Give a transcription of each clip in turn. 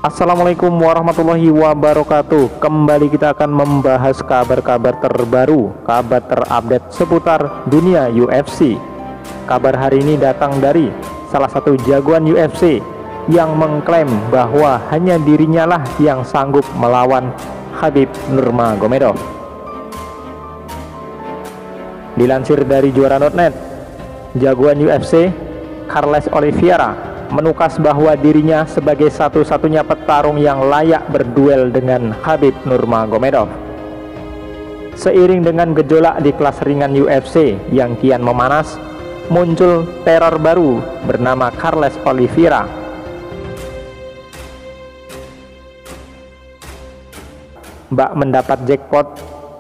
Assalamualaikum warahmatullahi wabarakatuh. Kembali kita akan membahas kabar-kabar terbaru, kabar terupdate seputar dunia UFC. Kabar hari ini datang dari salah satu jagoan UFC yang mengklaim bahwa hanya dirinya lah yang sanggup melawan Khabib Nurmagomedov. Dilansir dari juara.net, jagoan UFC Charles Oliveira menukas bahwa dirinya sebagai satu-satunya petarung yang layak berduel dengan Khabib Nurmagomedov. Seiring dengan gejolak di kelas ringan UFC yang kian memanas, muncul teror baru bernama Charles Oliveira. Bak mendapat jackpot,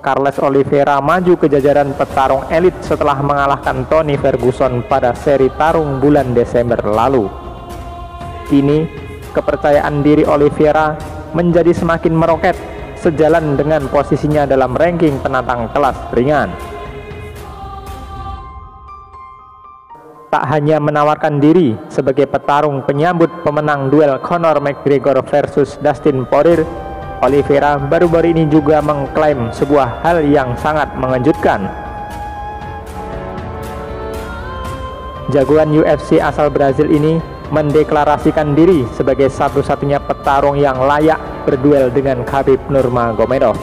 Charles Oliveira maju ke jajaran petarung elit setelah mengalahkan Tony Ferguson pada seri tarung bulan Desember lalu. Kini, kepercayaan diri Oliveira menjadi semakin meroket sejalan dengan posisinya dalam ranking penantang kelas ringan. Tak hanya menawarkan diri sebagai petarung penyambut pemenang duel Conor McGregor versus Dustin Poirier, Oliveira baru-baru ini juga mengklaim sebuah hal yang sangat mengejutkan. Jagoan UFC asal Brazil ini mendeklarasikan diri sebagai satu-satunya petarung yang layak berduel dengan Khabib Nurmagomedov.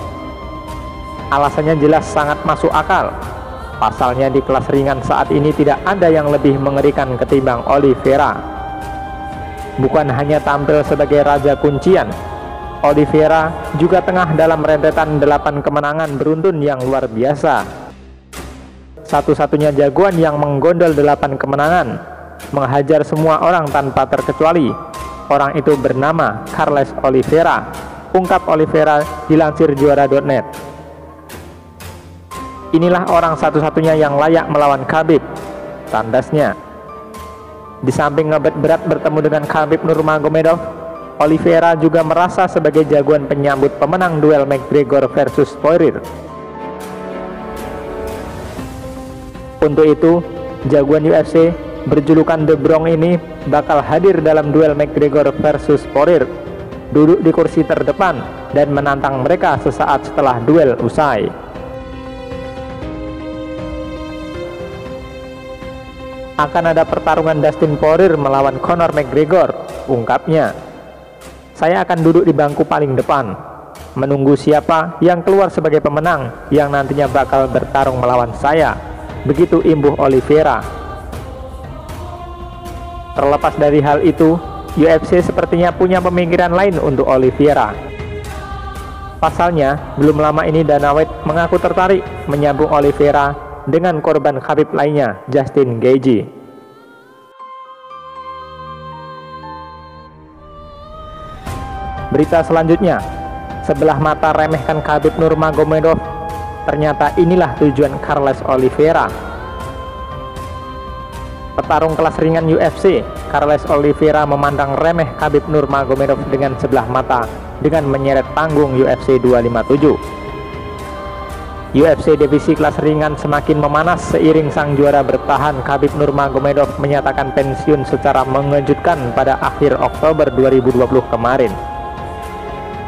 Alasannya jelas sangat masuk akal. Pasalnya di kelas ringan saat ini tidak ada yang lebih mengerikan ketimbang Oliveira. Bukan hanya tampil sebagai raja kuncian, Oliveira juga tengah dalam rentetan 8 kemenangan beruntun yang luar biasa. Satu-satunya jagoan yang menggondol 8 kemenangan, menghajar semua orang tanpa terkecuali. Orang itu bernama Charles Oliveira, ungkap Oliveira dilansir juara.net. Inilah orang satu-satunya yang layak melawan Khabib, tandasnya. Di samping ngebet berat bertemu dengan Khabib Nurmagomedov, Oliveira juga merasa sebagai jagoan penyambut pemenang duel McGregor versus Poirier. Untuk itu, jagoan UFC berjulukan The Bronx ini bakal hadir dalam duel McGregor versus Poirier, duduk di kursi terdepan dan menantang mereka sesaat setelah duel usai. Akan ada pertarungan Dustin Poirier melawan Conor McGregor, ungkapnya. Saya akan duduk di bangku paling depan, menunggu siapa yang keluar sebagai pemenang yang nantinya bakal bertarung melawan saya, begitu imbuh Oliveira. Terlepas dari hal itu, UFC sepertinya punya pemikiran lain untuk Oliveira. Pasalnya, belum lama ini Dana White mengaku tertarik menyambung Oliveira dengan korban Khabib lainnya, Justin Gaethje. Berita selanjutnya, sebelah mata remehkan Khabib Nurmagomedov, ternyata inilah tujuan Charles Oliveira. Petarung kelas ringan UFC, Charles Oliveira memandang remeh Khabib Nurmagomedov dengan sebelah mata dengan menyeret panggung UFC 257. UFC divisi kelas ringan semakin memanas seiring sang juara bertahan Khabib Nurmagomedov menyatakan pensiun secara mengejutkan pada akhir Oktober 2020 kemarin.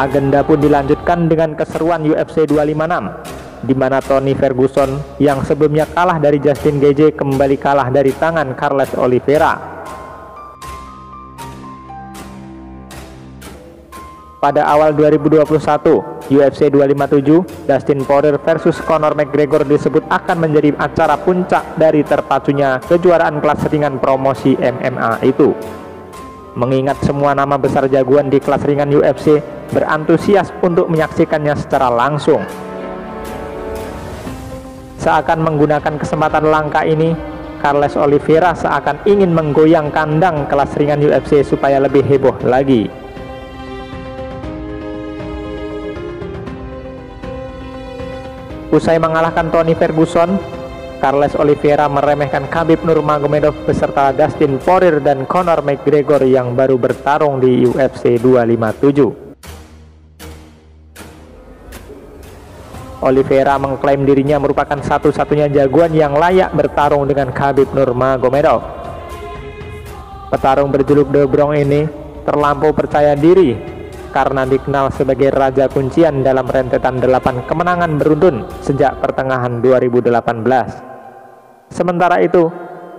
Agenda pun dilanjutkan dengan keseruan UFC 256, di mana Tony Ferguson yang sebelumnya kalah dari Justin Gaethje kembali kalah dari tangan Charles Oliveira. Pada awal 2021, UFC 257 Dustin Poirier versus Conor McGregor disebut akan menjadi acara puncak dari terpacunya kejuaraan kelas ringan promosi MMA itu. Mengingat semua nama besar jagoan di kelas ringan UFC berantusias untuk menyaksikannya secara langsung. Seakan menggunakan kesempatan langka ini, Charles Oliveira seakan ingin menggoyang kandang kelas ringan UFC supaya lebih heboh lagi. Usai mengalahkan Tony Ferguson, Charles Oliveira meremehkan Khabib Nurmagomedov beserta Dustin Poirier dan Conor McGregor yang baru bertarung di UFC 257. Oliveira mengklaim dirinya merupakan satu-satunya jagoan yang layak bertarung dengan Khabib Nurmagomedov. Petarung berjuluk The Bronx ini terlampau percaya diri karena dikenal sebagai raja kuncian dalam rentetan 8 kemenangan beruntun sejak pertengahan 2018. Sementara itu,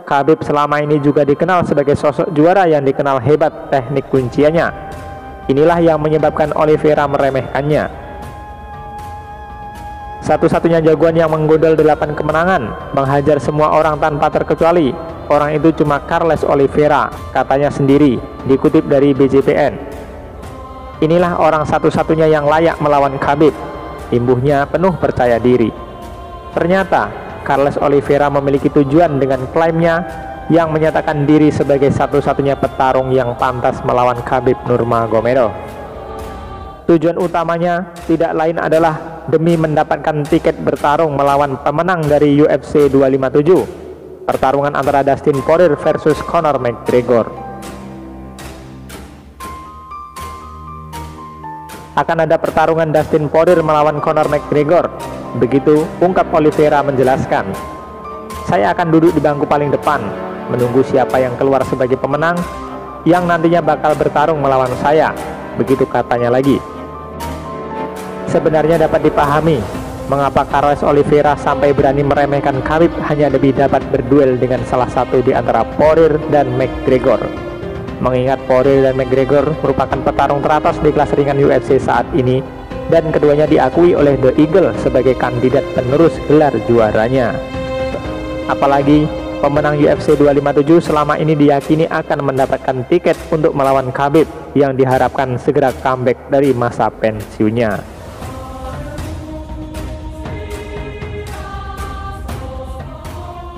Khabib selama ini juga dikenal sebagai sosok juara yang dikenal hebat teknik kunciannya. Inilah yang menyebabkan Oliveira meremehkannya. Satu-satunya jagoan yang menggodol 8 kemenangan, menghajar semua orang tanpa terkecuali. Orang itu cuma Carlos Oliveira, katanya sendiri, dikutip dari BJPN. Inilah orang satu-satunya yang layak melawan Khabib, imbuhnya penuh percaya diri. Ternyata Carlos Oliveira memiliki tujuan dengan klaimnya yang menyatakan diri sebagai satu-satunya petarung yang pantas melawan Khabib Nurmagomedov. Tujuan utamanya tidak lain adalah demi mendapatkan tiket bertarung melawan pemenang dari UFC 257, pertarungan antara Dustin Poirier versus Conor McGregor. Akan ada pertarungan Dustin Poirier melawan Conor McGregor, begitu ungkap Oliveira menjelaskan. Saya akan duduk di bangku paling depan, menunggu siapa yang keluar sebagai pemenang yang nantinya bakal bertarung melawan saya, begitu katanya lagi. Sebenarnya dapat dipahami mengapa Carlos Oliveira sampai berani meremehkan Khabib hanya demi dapat berduel dengan salah satu di antara Poirier dan McGregor. Mengingat Poirier dan McGregor merupakan petarung teratas di kelas ringan UFC saat ini, dan keduanya diakui oleh The Eagle sebagai kandidat penerus gelar juaranya. Apalagi pemenang UFC 257 selama ini diyakini akan mendapatkan tiket untuk melawan Khabib yang diharapkan segera comeback dari masa pensiunnya.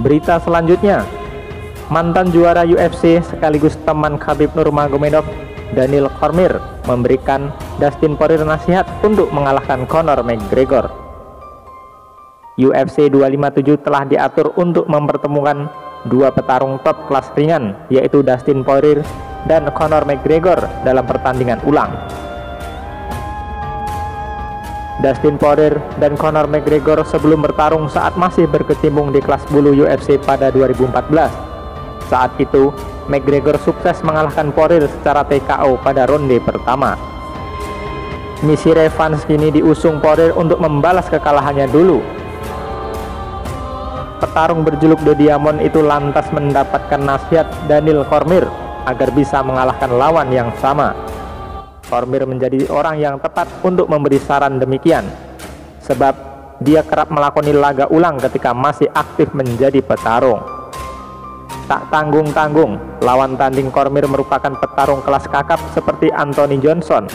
Berita selanjutnya, mantan juara UFC sekaligus teman Khabib Nurmagomedov, Daniel Cormier, memberikan Dustin Poirier nasihat untuk mengalahkan Conor McGregor. UFC 257 telah diatur untuk mempertemukan dua petarung top kelas ringan, yaitu Dustin Poirier dan Conor McGregor dalam pertandingan ulang. Dustin Poirier dan Conor McGregor sebelum bertarung saat masih berkecimpung di kelas bulu UFC pada 2014. Saat itu, McGregor sukses mengalahkan Poirier secara TKO pada ronde pertama. Misi revanche kini diusung Poirier untuk membalas kekalahannya dulu. Petarung berjuluk The Diamond itu lantas mendapatkan nasihat Daniel Cormier agar bisa mengalahkan lawan yang sama. Cormier menjadi orang yang tepat untuk memberi saran demikian, sebab dia kerap melakoni laga ulang ketika masih aktif menjadi petarung. Tak tanggung-tanggung, lawan tanding Cormier merupakan petarung kelas kakap seperti Anthony Johnson,